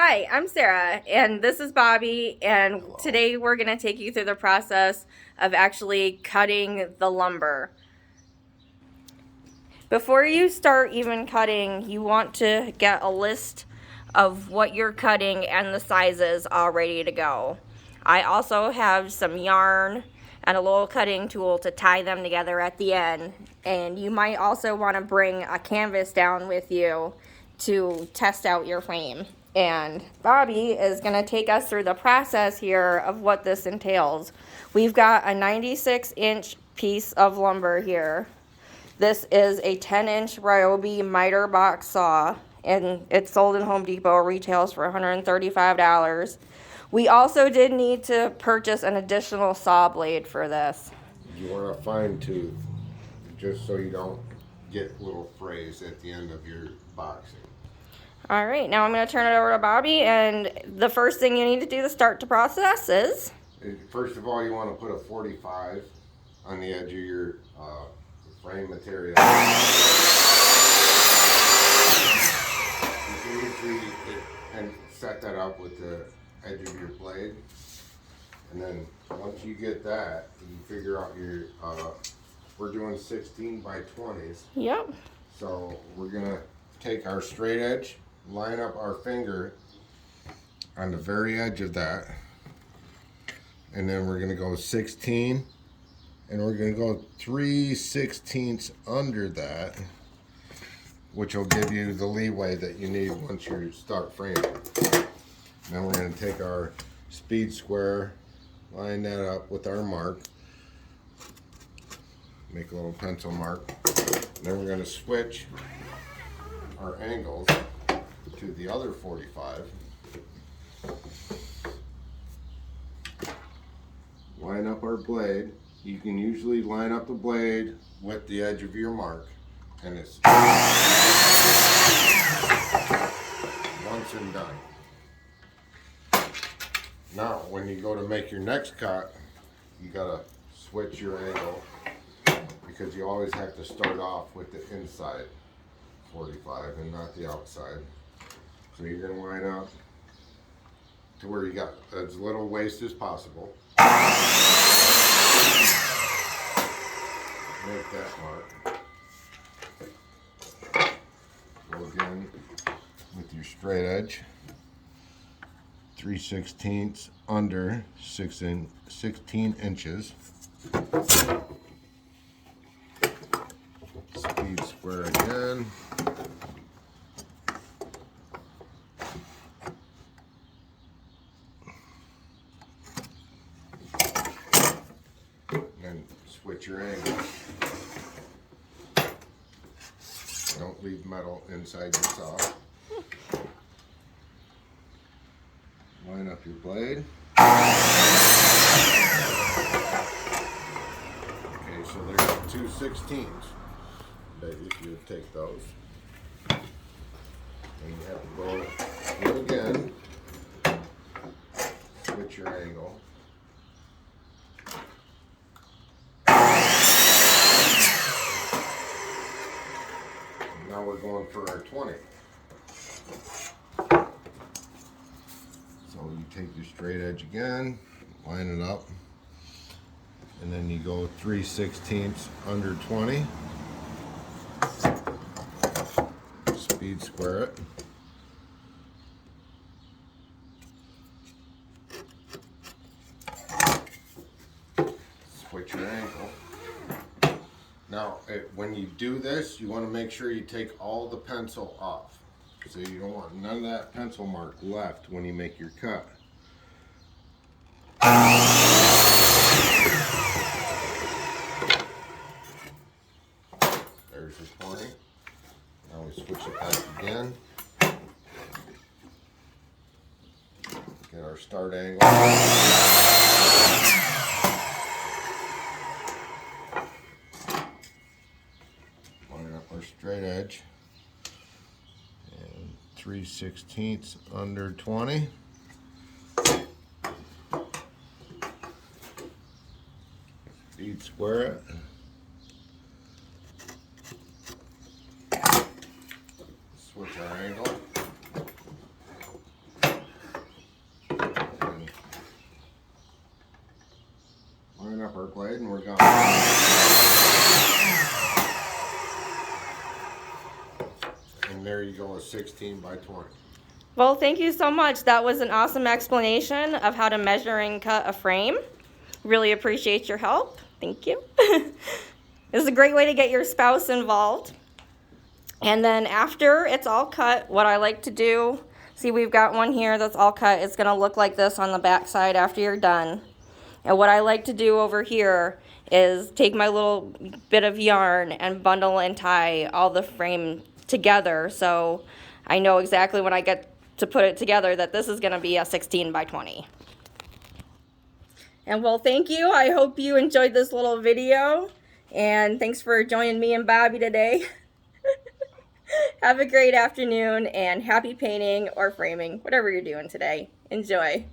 Hi, I'm Sarah, and this is Bobby, and Hello. today we're going to take you through the process of actually cutting the lumber. Before you start even cutting, you want to get a list of what you're cutting and the sizes all ready to go. I also have some yarn and a little cutting tool to tie them together at the end, and you might also want to bring a canvas down with you to test out your frame. And Bobby is going to take us through the process here of what this entails. We've got a 96-inch piece of lumber here. This is a 10-inch Ryobi miter box saw, and it's sold in Home Depot, retails for $135. We also did need to purchase an additional saw blade for this. You want a fine tooth just so you don't get little frays at the end of your boxing. All right, now I'm going to turn it over to Bobby, and the first thing you need to do to start the process is... First of all, you want to put a 45 on the edge of your frame material. You can usually and set that up with the edge of your blade. And then once you get that, you figure out your, we're doing 16 by 20s. Yep. So we're gonna take our straight edge, line up our finger on the very edge of that, and then we're gonna go 16, and we're gonna go 3/16 under that, which will give you the leeway that you need once you start framing. Now we're gonna take our speed square, line that up with our mark, make a little pencil mark. Then we're going to switch our angles to the other 45. Line up our blade. You can usually line up the blade with the edge of your mark, and it's once and done. Now, when you go to make your next cut, you gotta switch your angle because you always have to start off with the inside 45 and not the outside. So you're gonna line up to where you got as little waste as possible. Make that mark. Go again with your straight edge. 3/16 under 16 inches. Speed square again. And then switch your angle. Don't leave metal inside your saw. Line up your blade. Okay, so there's 2/16. Ladies, you would take those. And you have to go through again. Switch your angle. And now we're going for our 20. So you take your straight edge again, line it up, and then you go 3/16 under 20. Speed square it. Switch your angle. Now, when you do this, you want to make sure you take all the pencil off. So you don't want none of that pencil mark left when you make your cut. There's your 20. Now we switch it back again. Get our start angle. Line up our straight edge. 3/16 under 20. Speed square it. Switch our angle. spark blade and we're gone. And there you go, a 16 by 20. Well, thank you so much. That was an awesome explanation of how to measure and cut a frame. Really appreciate your help. Thank you. This is a great way to get your spouse involved. And then after it's all cut, what I like to do, see, we've got one here that's all cut. It's gonna look like this on the back side after you're done. And what I like to do over here is take my little bit of yarn and bundle and tie all the frame together, so I know exactly when I get to put it together that this is gonna be a 16 by 20. And well, thank you. I hope you enjoyed this little video, and thanks for joining me and Bobby today. Have a great afternoon, and happy painting or framing, whatever you're doing today. Enjoy.